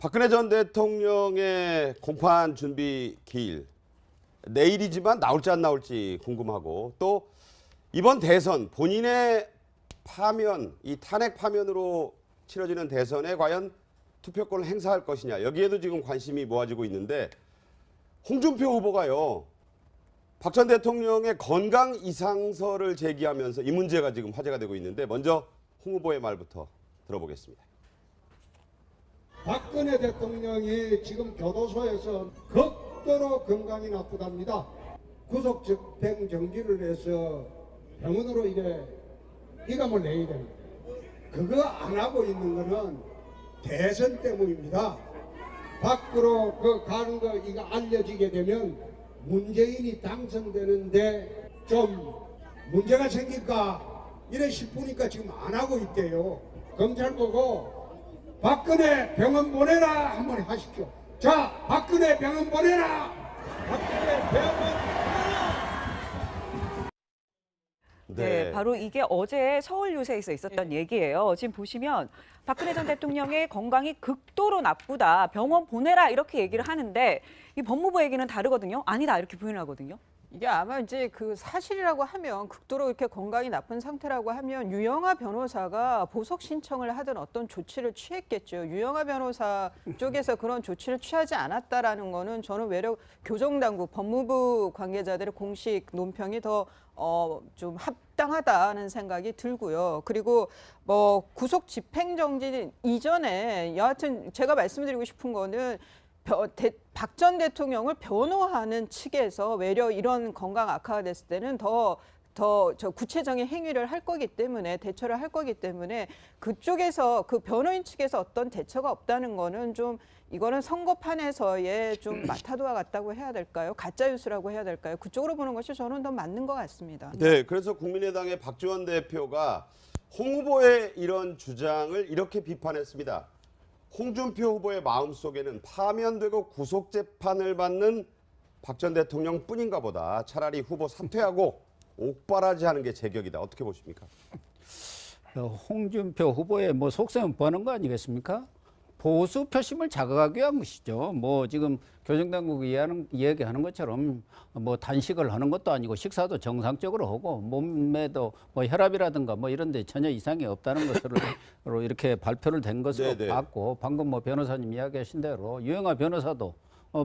박근혜 전 대통령의 공판 준비 기일 내일이지만 나올지 안 나올지 궁금하고 또 이번 대선 본인의 파면, 이 탄핵 파면으로 치러지는 대선에 과연 투표권을 행사할 것이냐 여기에도 지금 관심이 모아지고 있는데 홍준표 후보가요. 박 전 대통령의 건강 이상설을 제기하면서 이 문제가 지금 화제가 되고 있는데 먼저 홍 후보의 말부터 들어보겠습니다. 박근혜 대통령이 지금 교도소에서 극도로 건강이 나쁘답니다. 구속 집행 정지를 해서 병원으로 이래 이감을 내야 됩니다. 그거 안 하고 있는 거는 대선 때문입니다. 밖으로 그 가는 거 이거 알려지게 되면 문재인이 당선되는데 좀 문제가 생길까 이래 싶으니까 지금 안 하고 있대요. 검찰 보고 박근혜 병원 보내라 한번 하십시오. 자, 박근혜 병원 보내라. 박근혜 병원 보내라. 네, 바로 이게 어제 서울 유세에서 있었던 얘기예요. 지금 보시면 박근혜 전 대통령의 건강이 극도로 나쁘다. 병원 보내라 이렇게 얘기를 하는데 이 법무부 얘기는 다르거든요. 아니다 이렇게 부인하거든요. 이게 아마 이제 그 사실이라고 하면 극도로 이렇게 건강이 나쁜 상태라고 하면 유영하 변호사가 보석 신청을 하든 어떤 조치를 취했겠죠. 유영하 변호사 쪽에서 그런 조치를 취하지 않았다라는 거는 저는 외려 교정당국 법무부 관계자들의 공식 논평이 더 좀 합당하다는 생각이 들고요. 그리고 뭐 구속 집행정지 이전에 여하튼 제가 말씀드리고 싶은 거는 박 전 대통령을 변호하는 측에서 외려 이런 건강 악화가 됐을 때는 더 구체적인 행위를 할 거기 때문에 대처를 할 거기 때문에 그쪽에서 그 변호인 측에서 어떤 대처가 없다는 거는 좀 이거는 선거판에서의 좀 마타도와 같다고 해야 될까요? 가짜 뉴스라고 해야 될까요? 그쪽으로 보는 것이 저는 더 맞는 것 같습니다. 네, 그래서 국민의당의 박지원 대표가 홍 후보의 이런 주장을 이렇게 비판했습니다. 홍준표 후보의 마음속에는 파면되고 구속재판을 받는 박 전 대통령 뿐인가 보다. 차라리 후보 사퇴하고 옥바라지하는 게 제격이다. 어떻게 보십니까? 홍준표 후보의 뭐 속셈은 뻔한 거 아니겠습니까? 보수 표심을 자극하기 위한 것이죠. 뭐 지금 교정당국이 이야기하는 것처럼 뭐 단식을 하는 것도 아니고 식사도 정상적으로 하고 몸에도 뭐 혈압이라든가 뭐 이런 데 전혀 이상이 없다는 것으로 이렇게 발표를 된 것으로 네네. 봤고 방금 뭐 변호사님 이야기하신 대로 유영하 변호사도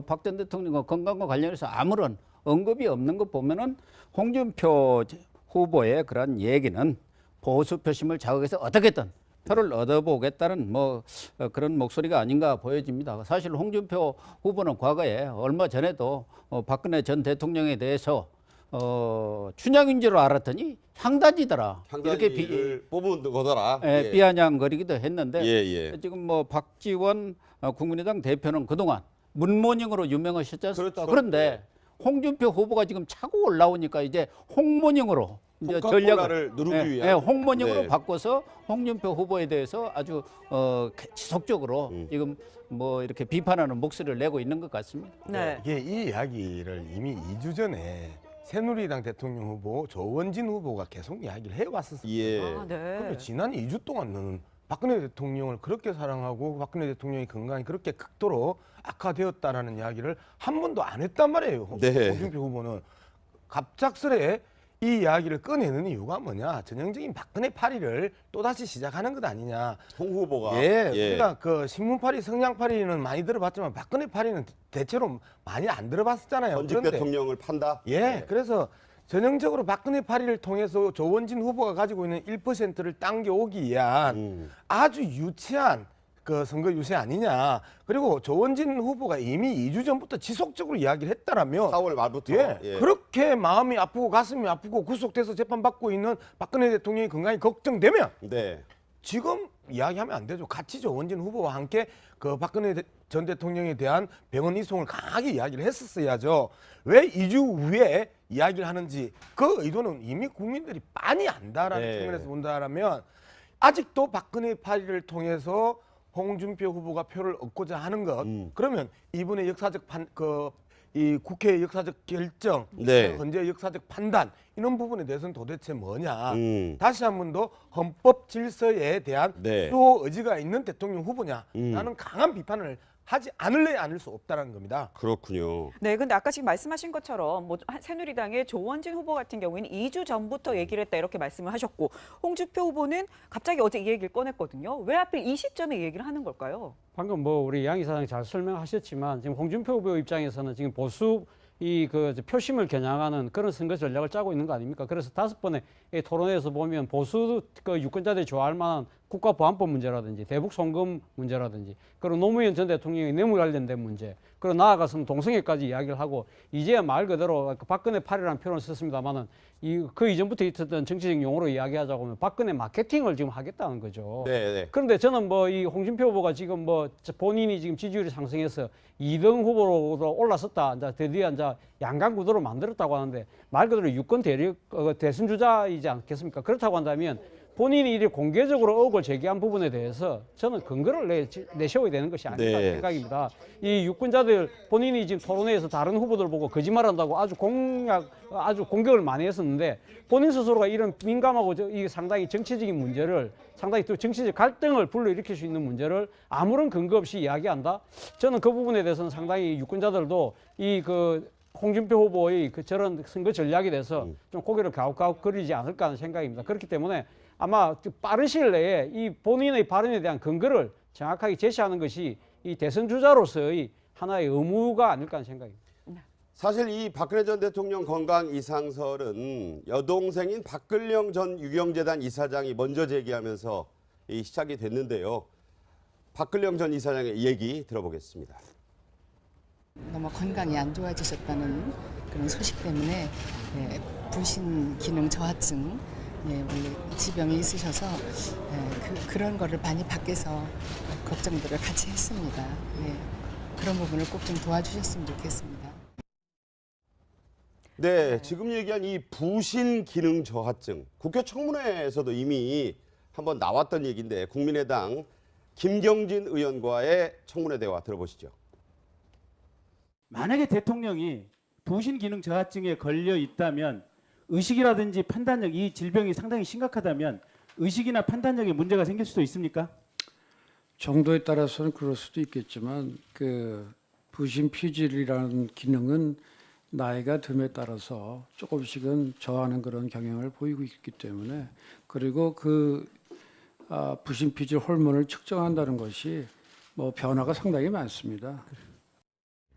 박 전 대통령 건강과 관련해서 아무런 언급이 없는 것 보면은 홍준표 후보의 그런 얘기는 보수 표심을 자극해서 어떻게든 표를 얻어보겠다는 뭐 그런 목소리가 아닌가 보여집니다. 사실 홍준표 후보는 과거에 얼마 전에도 박근혜 전 대통령에 대해서 춘향인 줄 알았더니 향단지더라. 이렇게 뽑은 거더라. 예, 비아냥거리기도 했는데 예. 지금 뭐 박지원 국민의당 대표는 그동안 문모닝으로 유명하셨지 않습니까? 그렇죠. 그런데 홍준표 후보가 지금 차고 올라오니까 이제 홍모닝으로 이제 홍카콜라를 누르기 위한. 홍모닝으로 네. 바꿔서 홍준표 후보에 대해서 아주 지속적으로 지금 뭐 이렇게 비판하는 목소리를 내고 있는 것 같습니다. 네. 이게 이 이야기를 이미 2주 전에 새누리당 대통령 후보 조원진 후보가 계속 이야기를 해왔었어요. 예. 아, 네. 근데 지난 2주 동안 너는 박근혜 대통령을 그렇게 사랑하고 박근혜 대통령의 건강이 그렇게 극도로 악화되었다라는 이야기를 한 번도 안 했단 말이에요. 네. 홍준표 후보는 갑작스레 이 이야기를 꺼내는 이유가 뭐냐? 전형적인 박근혜 파리를 또다시 시작하는 것 아니냐? 홍 후보가. 예, 우리가 그 신문파리, 성냥파리는 많이 들어봤지만 박근혜 파리는 대체로 많이 안 들어봤었잖아요. 전직 대통령을 판다. 예, 네. 그래서 전형적으로 박근혜 파리를 통해서 조원진 후보가 가지고 있는 1%를 당겨오기 위한 아주 유치한 그 선거 유세 아니냐. 그리고 조원진 후보가 이미 2주 전부터 지속적으로 이야기를 했다라면 4월 말부터. 예, 그렇게 마음이 아프고 가슴이 아프고 구속돼서 재판받고 있는 박근혜 대통령의 건강이 걱정되면 네. 지금 이야기하면 안 되죠. 같이 조원진 후보와 함께 그 박근혜 전 대통령에 대한 병원 이송을 강하게 이야기를 했었어야죠. 왜 2주 후에 이야기를 하는지 그 의도는 이미 국민들이 빤히 안다라는 네. 측면에서 본다라면 아직도 박근혜 파리를 통해서 홍준표 후보가 표를 얻고자 하는 것 그러면 이분의 역사적 이 국회의 역사적 결정, 네. 현재 역사적 판단 이런 부분에 대해서는 도대체 뭐냐. 음. 다시 한 번 더 헌법 질서에 대한 네. 수호 의지가 있는 대통령 후보냐. 나는 강한 비판을 하지 않을래 않을 수 없다는 겁니다. 그렇군요. 네, 근데 아까 지금 말씀하신 것처럼 뭐 새누리당의 조원진 후보 같은 경우에는 2주 전부터 얘기를 했다 이렇게 말씀을 하셨고 홍준표 후보는 갑자기 어제 이 얘기를 꺼냈거든요. 왜 하필 이 시점에 이 얘기를 하는 걸까요? 방금 뭐 우리 양 이사장이 잘 설명하셨지만 지금 홍준표 후보 입장에서는 지금 보수 그 표심을 겨냥하는 그런 선거 전략을 짜고 있는 거 아닙니까? 그래서 5번의 이 토론회에서 보면 보수 그 유권자들이 좋아할 만한 국가보안법 문제라든지 대북 송금 문제라든지 그리고 노무현 전 대통령의 뇌물 관련된 문제 그리고 나아가서는 동성애까지 이야기를 하고 이제야 말 그대로 박근혜 8이라는 표현을 썼습니다만은 그 이전부터 있었던 정치적 용어로 이야기하자고 하면 박근혜 마케팅을 지금 하겠다는 거죠. 네, 네. 그런데 저는 뭐 이 홍준표 후보가 지금 뭐 본인이 지금 지지율이 상승해서 2등 후보로 올라섰다. 이제 드디어 이제 양강 구도로 만들었다고 하는데 말 그대로 유권 대선 주자이지 않겠습니까? 그렇다고 한다면 본인이 이렇게 공개적으로 의혹을 제기한 부분에 대해서 저는 근거를 내세워야 되는 것이 아닐까 네. 생각입니다. 이 유권자들 본인이 지금 토론회에서 다른 후보들 보고 거짓말한다고 아주 공격을 많이 했었는데 본인 스스로가 이런 민감하고 이 상당히 정치적인 문제를 상당히 또 정치적 갈등을 불러일으킬 수 있는 문제를 아무런 근거 없이 이야기한다. 저는 그 부분에 대해서는 상당히 유권자들도 홍준표 후보의 저런 선거 전략에 대해서 좀 고개를 갸웃갸웃거리지 않을까 하는 생각입니다. 그렇기 때문에 아마 빠른 시일 내에 이 본인의 발언에 대한 근거를 정확하게 제시하는 것이 이 대선 주자로서의 하나의 의무가 아닐까 하는 생각입니다. 사실 이 박근혜 전 대통령 건강 이상설은 여동생인 박근령 전 유경재단 이사장이 먼저 제기하면서 시작이 됐는데요. 박근령 전 이사장의 얘기 들어보겠습니다. 너무 건강이 안 좋아지셨다는 그런 소식 때문에 부신 기능 저하증 원래 지병이 있으셔서 그런 거를 많이 밖에서 걱정들을 같이 했습니다. 그런 부분을 꼭 좀 도와주셨으면 좋겠습니다. 네, 지금 얘기한 이 부신 기능 저하증 국회 청문회에서도 이미 한번 나왔던 얘기인데 국민의당 김경진 의원과의 청문회 대화 들어보시죠. 만약에 대통령이 부신 기능 저하증에 걸려 있다면 의식이라든지 판단력, 이 질병이 상당히 심각하다면 의식이나 판단력에 문제가 생길 수도 있습니까? 정도에 따라서는 그럴 수도 있겠지만 그 부신피질이라는 기능은 나이가 듦에 따라서 조금씩은 저하는 그런 경향을 보이고 있기 때문에 그리고 부신피질 호르몬을 측정한다는 것이 뭐 변화가 상당히 많습니다.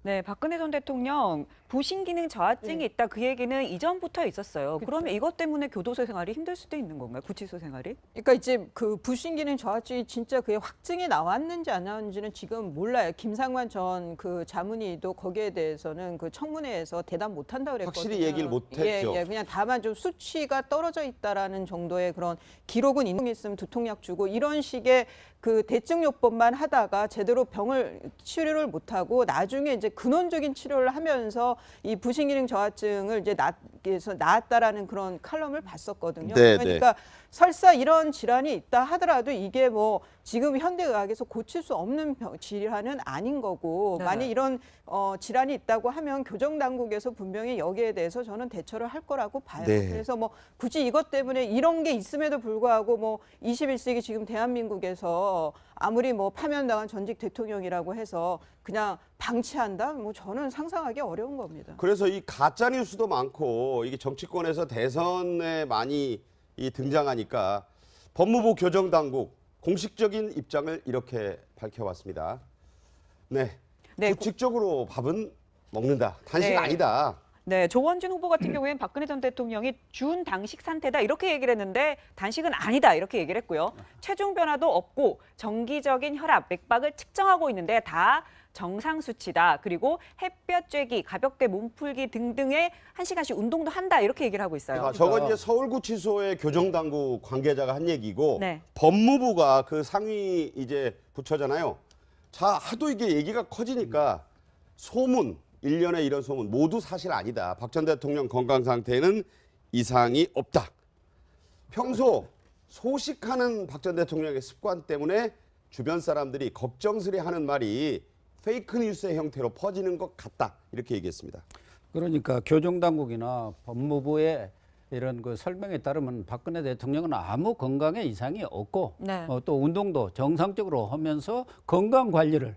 네, 박근혜 전 대통령 부신 기능 저하증이 있다 그 얘기는 이전부터 있었어요. 그러면 이것 때문에 교도소 생활이 힘들 수도 있는 건가요? 구치소 생활이? 그러니까 이제 그 부신 기능 저하증이 진짜 그게 확증이 나왔는지 안 나왔는지는 지금 몰라요. 김상관 전 그 자문위도 거기에 대해서는 그 청문회에서 대답 못 한다고 그랬거든요. 확실히 얘기를 못 했죠. 예, 그냥 다만 좀 수치가 떨어져 있다라는 정도의 그런 기록은 있으면 두통약 주고 이런 식의 그 대증요법만 하다가 제대로 병을 치료를 못 하고 나중에 이제 근원적인 치료를 하면서 이 부신기능 저하증을 이제 나았다라는 그런 칼럼을 봤었거든요. 네, 그러니까 설사 이런 질환이 있다 하더라도 이게 뭐 지금 현대의학에서 고칠 수 없는 질환은 아닌 거고 네. 만약 이런 질환이 있다고 하면 교정당국에서 분명히 여기에 대해서 저는 대처를 할 거라고 봐요. 네. 그래서 뭐 굳이 이것 때문에 이런 게 있음에도 불구하고 뭐 21세기 지금 대한민국에서 아무리 뭐 파면당한 전직 대통령이라고 해서 그냥 방치한다? 뭐 저는 상상하기 어려운 겁니다. 그래서 이 가짜 뉴스도 많고 이게 정치권에서 대선에 많이 등장하니까 법무부 교정당국 공식적인 입장을 이렇게 밝혀왔습니다. 네, 네, 규칙적으로 밥은 먹는다. 단식 네. 아니다. 네, 조원진 후보 같은 경우에는 박근혜 전 대통령이 준 당식 상태다 이렇게 얘기를 했는데 단식은 아니다 이렇게 얘기를 했고요. 체중 변화도 없고 정기적인 혈압, 맥박을 측정하고 있는데 다 정상 수치다. 그리고 햇볕 쬐기, 가볍게 몸풀기 등등의 1시간씩 운동도 한다 이렇게 얘기를 하고 있어요. 아, 저건 이제 서울구치소의 교정당국 관계자가 한 얘기고 네. 법무부가 그 상위 이제 부처잖아요. 자, 하도 이게 얘기가 커지니까 소문, 일련의 이런 소문 모두 사실 아니다. 박 전 대통령 건강 상태에는 이상이 없다. 평소 소식하는 박 전 대통령의 습관 때문에 주변 사람들이 걱정스레하는 말이 페이크 뉴스의 형태로 퍼지는 것 같다. 이렇게 얘기했습니다. 그러니까 교정당국이나 법무부의 이런 그 설명에 따르면 박근혜 대통령은 아무 건강에 이상이 없고 네. 또 운동도 정상적으로 하면서 건강 관리를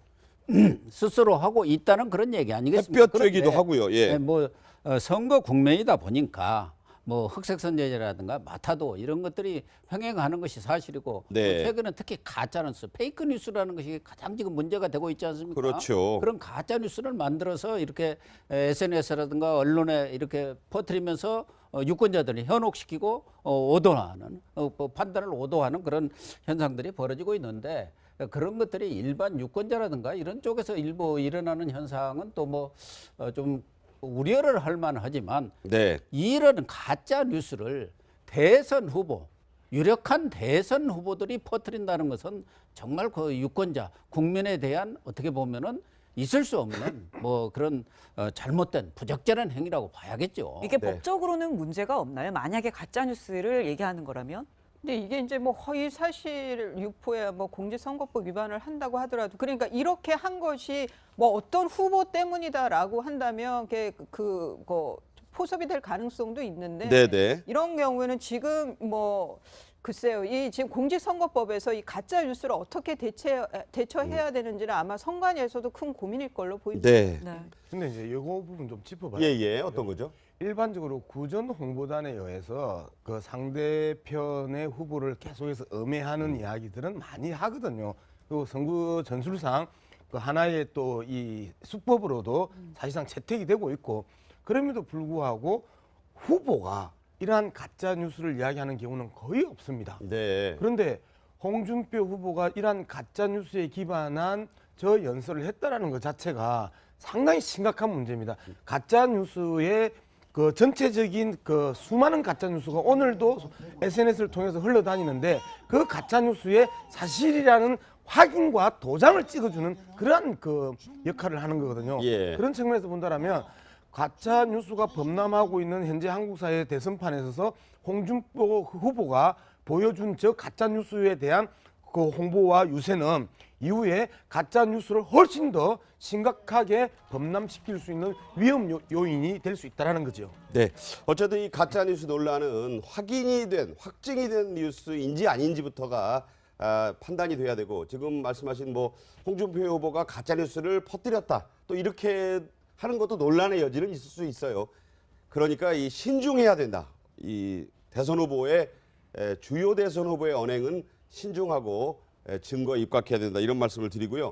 스스로 하고 있다는 그런 얘기 아니겠습니까? 햇볕 쬐기도 그런데 하고요. 예. 뭐 선거 국면이다 보니까 뭐 흑색 선전이라든가 마타도 이런 것들이 횡행하는 것이 사실이고 네. 최근에 특히 가짜 뉴스, 페이크 뉴스라는 것이 가장 지금 문제가 되고 있지 않습니까? 그렇죠. 그런 가짜 뉴스를 만들어서 이렇게 SNS라든가 언론에 이렇게 퍼뜨리면서 유권자들이 현혹시키고 오도하는 판단을 오도하는 그런 현상들이 벌어지고 있는데 그런 것들이 일반 유권자라든가 이런 쪽에서 일부 일어나는 현상은 또 뭐 좀 우려를 할 만하지만 네. 이런 가짜 뉴스를 대선 후보, 유력한 대선 후보들이 퍼뜨린다는 것은 정말 그 유권자, 국민에 대한 어떻게 보면은 있을 수 없는 뭐 그런 잘못된 부적절한 행위라고 봐야겠죠. 이게 네. 법적으로는 문제가 없나요? 만약에 가짜 뉴스를 얘기하는 거라면? 근데 이게 이제 뭐 허위 사실 유포야 뭐 공직선거법 위반을 한다고 하더라도 그러니까 이렇게 한 것이 뭐 어떤 후보 때문이다라고 한다면 그 포섭이 될 가능성도 있는데 네네. 이런 경우에는 지금 뭐 글쎄요, 이 지금 공직선거법에서 이 가짜 뉴스를 어떻게 대처해야 되는지는 아마 선관위에서도 큰 고민일 걸로 보입니다. 네. 네. 근데 이제 이거 부분 좀 짚어봐요. 예예. 어떤 거죠? 일반적으로 구전 홍보단에 의해서 그 상대편의 후보를 계속해서 음해하는 이야기들은 많이 하거든요. 또 선거 전술상 그 하나의 또 이 수법으로도 사실상 채택이 되고 있고 그럼에도 불구하고 후보가 이러한 가짜 뉴스를 이야기하는 경우는 거의 없습니다. 네. 그런데 홍준표 후보가 이러한 가짜 뉴스에 기반한 저 연설을 했다라는 것 자체가 상당히 심각한 문제입니다. 가짜 뉴스의 그 전체적인 그 수많은 가짜 뉴스가 오늘도 SNS를 통해서 흘러다니는데 그 가짜 뉴스의 사실이라는 확인과 도장을 찍어주는 그러한 그 역할을 하는 거거든요. 예. 그런 측면에서 본다면 가짜 뉴스가 범람하고 있는 현재 한국 사회 대선판에 있어서 홍준표 후보가 보여준 저 가짜 뉴스에 대한 그 홍보와 유세는 이후에 가짜 뉴스를 훨씬 더 심각하게 범람시킬 수 있는 위험 요인이 될 수 있다라는 거죠. 네. 어쨌든 이 가짜 뉴스 논란은 확인이 된, 확증이 된 뉴스인지 아닌지부터가 판단이 돼야 되고 지금 말씀하신 뭐 홍준표 후보가 가짜 뉴스를 퍼뜨렸다. 또 이렇게 하는 것도 논란의 여지는 있을 수 있어요. 그러니까 이 신중해야 된다. 이 대선 후보의 주요 대선 후보의 언행은 신중하고 증거에 입각해야 된다. 이런 말씀을 드리고요.